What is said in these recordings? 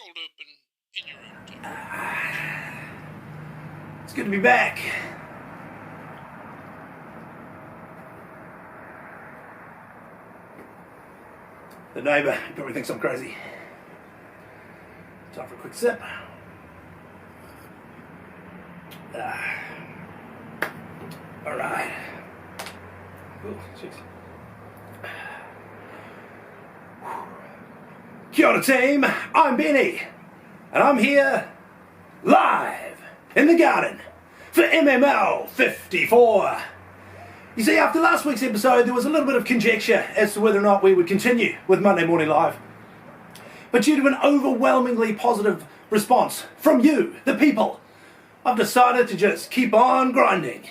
cold open in your entertainment. It's good to be back. The neighbour probably thinks I'm crazy. Time for a quick sip. Alright. Oh, jeez. Kia ora team, I'm Benny, and I'm here live in the garden for MML 54. You see, after last week's episode, there was a little bit of conjecture as to whether or not we would continue with Monday Morning Live. But due to an overwhelmingly positive response from you, the people, I've decided to just keep on grinding.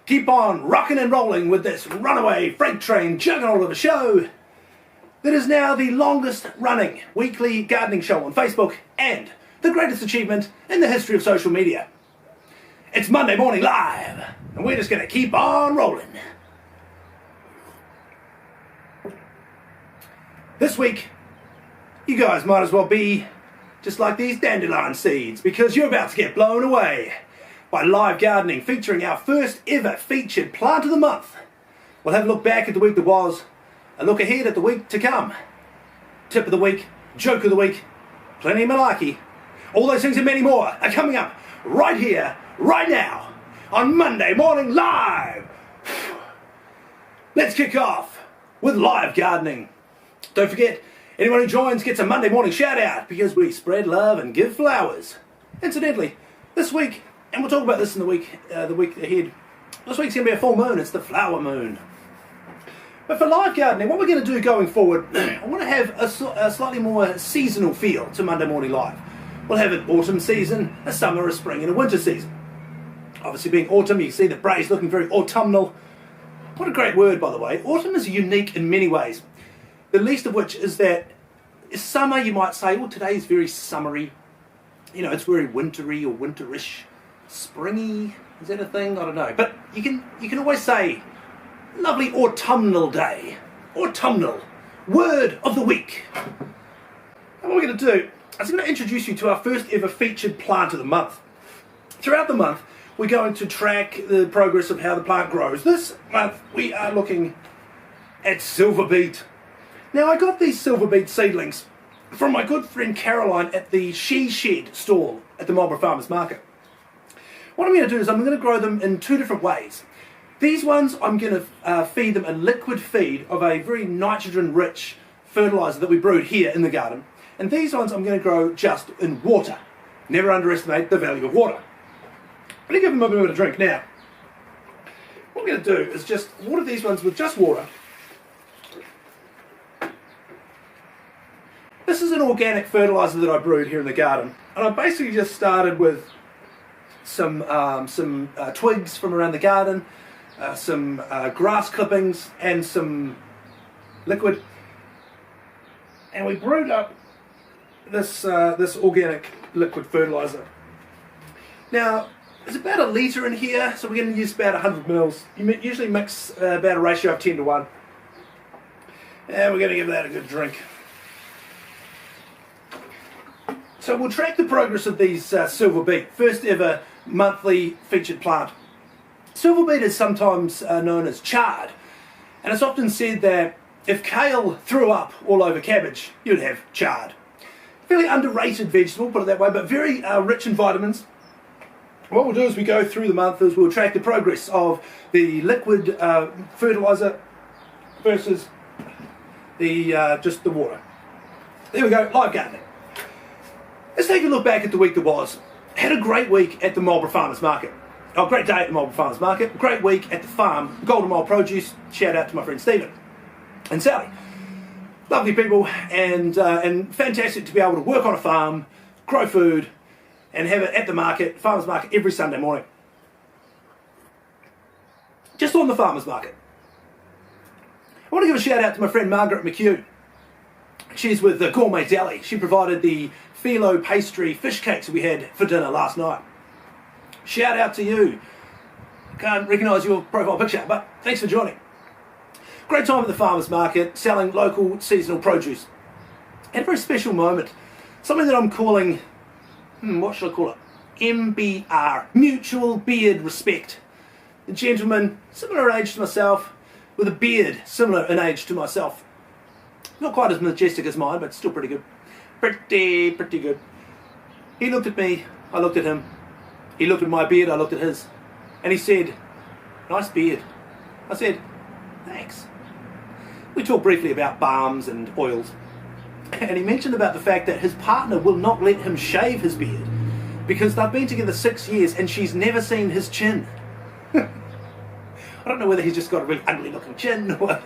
Keep on rocking and rolling with this runaway freight train juggernaut of a show that is now the longest running weekly gardening show on Facebook and the greatest achievement in the history of social media. It's Monday Morning Live, and we're just going to keep on rolling. This week, you guys might as well be just like these dandelion seeds, because you're about to get blown away by live gardening featuring our first ever featured plant of the month. We'll have a look back at the week that was, a look ahead at the week to come. Tip of the week, joke of the week, plenty of malarkey. All those things and many more are coming up right here, right now, on Monday Morning Live. Let's kick off with live gardening. Don't forget, anyone who joins gets a Monday morning shout out because we spread love and give flowers. Incidentally, this week, and we'll talk about this in the week ahead, this week's going to be a full moon. It's the flower moon. But for live gardening, what we're going to do going forward, I want to have a slightly more seasonal feel to Monday Morning Live. We'll have an autumn season, a summer, a spring, and a winter season. Obviously, being autumn, you can see the braes looking very autumnal. What a great word, by the way. Autumn is unique in many ways. The least of which is that summer, you might say, well, today's very summery. You know, it's very wintry or winterish. Springy, is that a thing? I don't know. But you can always say, lovely autumnal day. Autumnal. Word of the week. And what we're going to do is I'm going to introduce you to our first ever featured plant of the month. Throughout the month, we're going to track the progress of how the plant grows. This month, we are looking at silver beet. Now, I got these silver beet seedlings from my good friend Caroline at the She Shed stall at the Marlborough Farmers Market. What I'm going to do is I'm going to grow them in two different ways. These ones, I'm going to feed them a liquid feed of a very nitrogen-rich fertiliser that we brewed here in the garden. And these ones I'm going to grow just in water. Never underestimate the value of water. I'm going to give them a bit of a drink now. What I'm going to do is just water these ones with just water. This is an organic fertiliser that I brewed here in the garden. And I basically just started with some twigs from around the garden, some grass clippings and some liquid, and we brewed up this organic liquid fertiliser. Now, there's about a litre in here, so we're going to use about 100 mils. You usually mix about a ratio of 10 to 1. And we're going to give that a good drink. So we'll track the progress of these silver beet, first ever monthly featured plant. Silver beet is sometimes known as chard, and it's often said that if kale threw up all over cabbage, you'd have chard. Fairly underrated vegetable, put it that way, but very rich in vitamins. What we'll do as we go through the month is we'll track the progress of the liquid fertiliser versus the just the water. There we go, live gardening. Let's take a look back at the week that was. Had a great week at the Marlborough Farmers Market. Oh, great day at the Marlborough Farmers Market. Great week at the farm, Golden Mile Produce. Shout out to my friend Stephen and Sally. Lovely people and fantastic to be able to work on a farm, grow food, and have it at the market, farmers market, every Sunday morning. Just on the farmers market. I want to give a shout out to my friend Margaret McHugh. She's with the Gourmet Deli. She provided the phyllo pastry fish cakes we had for dinner last night. Shout out to you. I can't recognise your profile picture, but thanks for joining. Great time at the farmers market, selling local seasonal produce. And a very special moment something that I'm calling, what should I call it? MBR, Mutual Beard Respect. A gentleman similar in age to myself, with a beard similar in age to myself. Not quite as majestic as mine, but still pretty good. Pretty good. He looked at me, I looked at him. He looked at my beard, I looked at his. And he said, "Nice beard." I said, "Thanks." We talked briefly about balms and oils. And he mentioned about the fact that his partner will not let him shave his beard because they've been together 6 years and she's never seen his chin. I don't know whether he's just got a really ugly looking chin or what,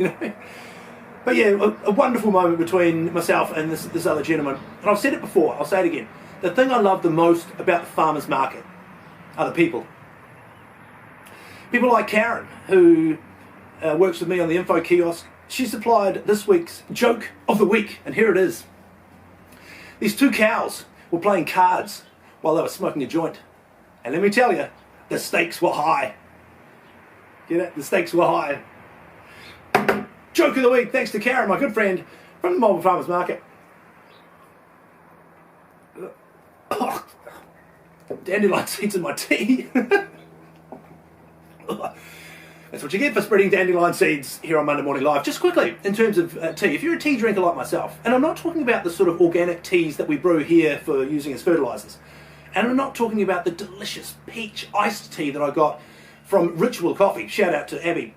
But yeah, a wonderful moment between myself and this other gentleman. And I've said it before, I'll say it again. The thing I love the most about the farmers market are the people. People like Karen, who works with me on the info kiosk. She supplied this week's joke of the week, and here it is. These two cows were playing cards while they were smoking a joint. And let me tell you, the stakes were high. Get it? The stakes were high. Joke of the week, thanks to Karen, my good friend from the Melbourne Farmers Market. Oh, dandelion seeds in my tea. That's what you get for spreading dandelion seeds here on Monday Morning Live. Just quickly, in terms of tea, if you're a tea drinker like myself, and I'm not talking about the sort of organic teas that we brew here for using as fertilisers, and I'm not talking about the delicious peach iced tea that I got from Ritual Coffee. Shout out to Abby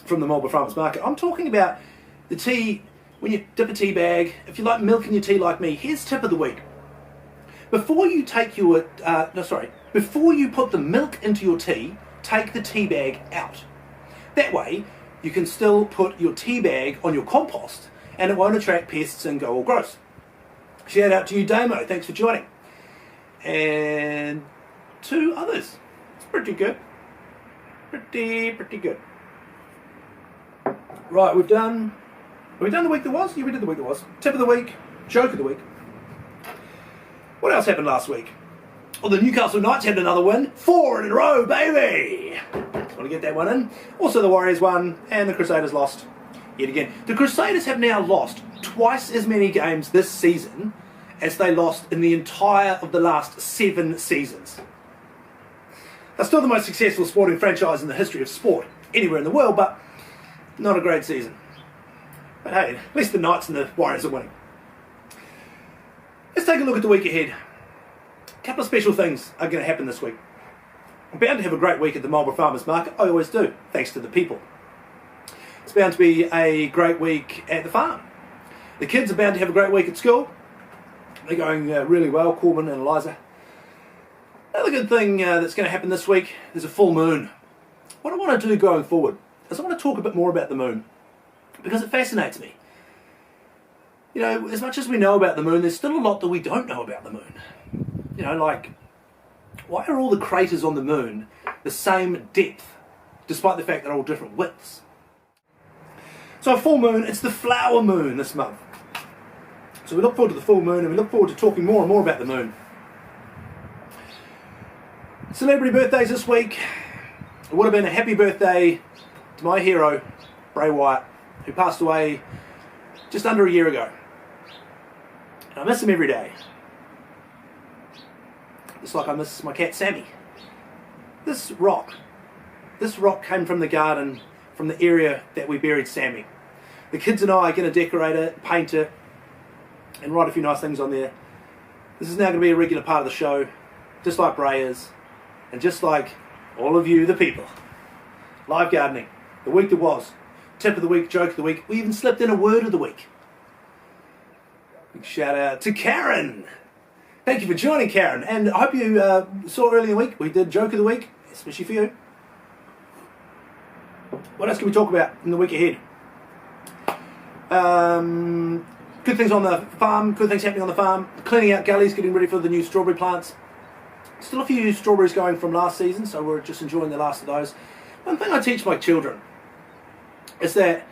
from the Melbourne Farmers Market. I'm talking about the tea when you dip a tea bag. If you like milk in your tea like me, here's tip of the week. Before you take your, before you put the milk into your tea, take the tea bag out. That way, you can still put your tea bag on your compost and it won't attract pests and go all gross. Shout out to you, Damo. Thanks for joining. And two others. It's pretty good. Pretty good. Right, we've done... Have we done the week that was? Yeah, we did the week that was. Tip of the week. Joke of the week. What else happened last week? Well, the Newcastle Knights had another win. 4 in a row, baby! Want to get that one in. Also, the Warriors won, and the Crusaders lost yet again. The Crusaders have now lost twice as many games this season as they lost in the entire of the last 7 seasons. They're still the most successful sporting franchise in the history of sport anywhere in the world, but not a great season. But hey, at least the Knights and the Warriors are winning. Let's take a look at the week ahead. A couple of special things are going to happen this week. I'm bound to have a great week at the Melbourne Farmers Market. I always do, thanks to the people. It's bound to be a great week at the farm. The kids are bound to have a great week at school. They're going really well, Corbin and Eliza. Another good thing that's going to happen this week is a full moon. What I want to do going forward is I want to talk a bit more about the moon because it fascinates me. You know, as much as we know about the moon, there's still a lot that we don't know about the moon. You know, like, why are all the craters on the moon the same depth, despite the fact they're all different widths? So a full moon, it's the flower moon this month. So we look forward to the full moon and we look forward to talking more and more about the moon. Celebrity birthdays this week. It would have been a happy birthday to my hero, Bray Wyatt, who passed away just under a year ago. And I miss him every day. Just like I miss my cat Sammy. This rock came from the garden, from the area that we buried Sammy. The kids and I are going to decorate it, paint it, and write a few nice things on there. This is now going to be a regular part of the show, just like Bray is, and just like all of you, the people. Live gardening, the week that was, tip of the week, joke of the week. We even slipped in a word of the week. Big shout out to Karen. Thank you for joining, Karen. And I hope you saw earlier in the week we did joke of the week, especially for you. What else can we talk about in the week ahead? Good things on the farm, good things happening on the farm. Cleaning out gullies, getting ready for the new strawberry plants. Still a few strawberries going from last season, so we're just enjoying the last of those. One thing I teach my children is that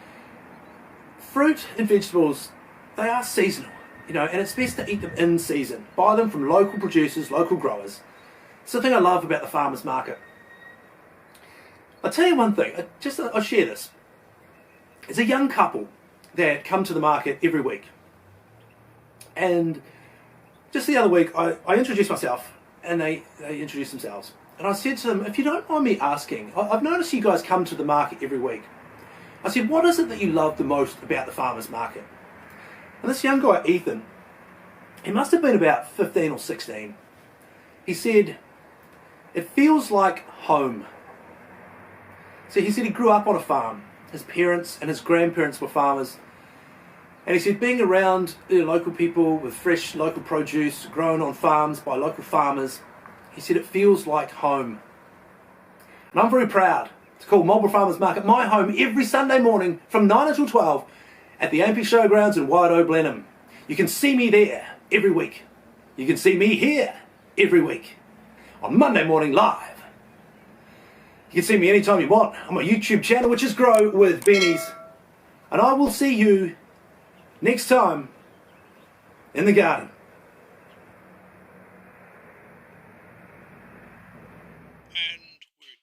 fruit and vegetables, they are seasonal, you know, and it's best to eat them in season. Buy them from local producers, local growers. It's the thing I love about the farmers market. I'll tell you one thing, I'll share this. It's a young couple that come to the market every week. And just the other week, I introduced myself, and they introduced themselves. And I said to them, if you don't mind me asking, I've noticed you guys come to the market every week. I said, what is it that you love the most about the farmers market? And this young guy, Ethan, he must have been about 15 or 16. He said, it feels like home. So he said he grew up on a farm. His parents and his grandparents were farmers. And he said being around local people with fresh local produce grown on farms by local farmers, he said it feels like home. And I'm very proud to call Marlborough Farmers Market my home every Sunday morning from 9 until 12 at the AP Showgrounds in Waido, Blenheim. You can see me there every week. You can see me here every week on Monday morning live. You can see me anytime you want on my YouTube channel, which is Grow with Bennies. And I will see you next time in the garden. And we're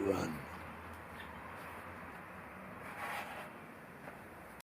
clear. Run.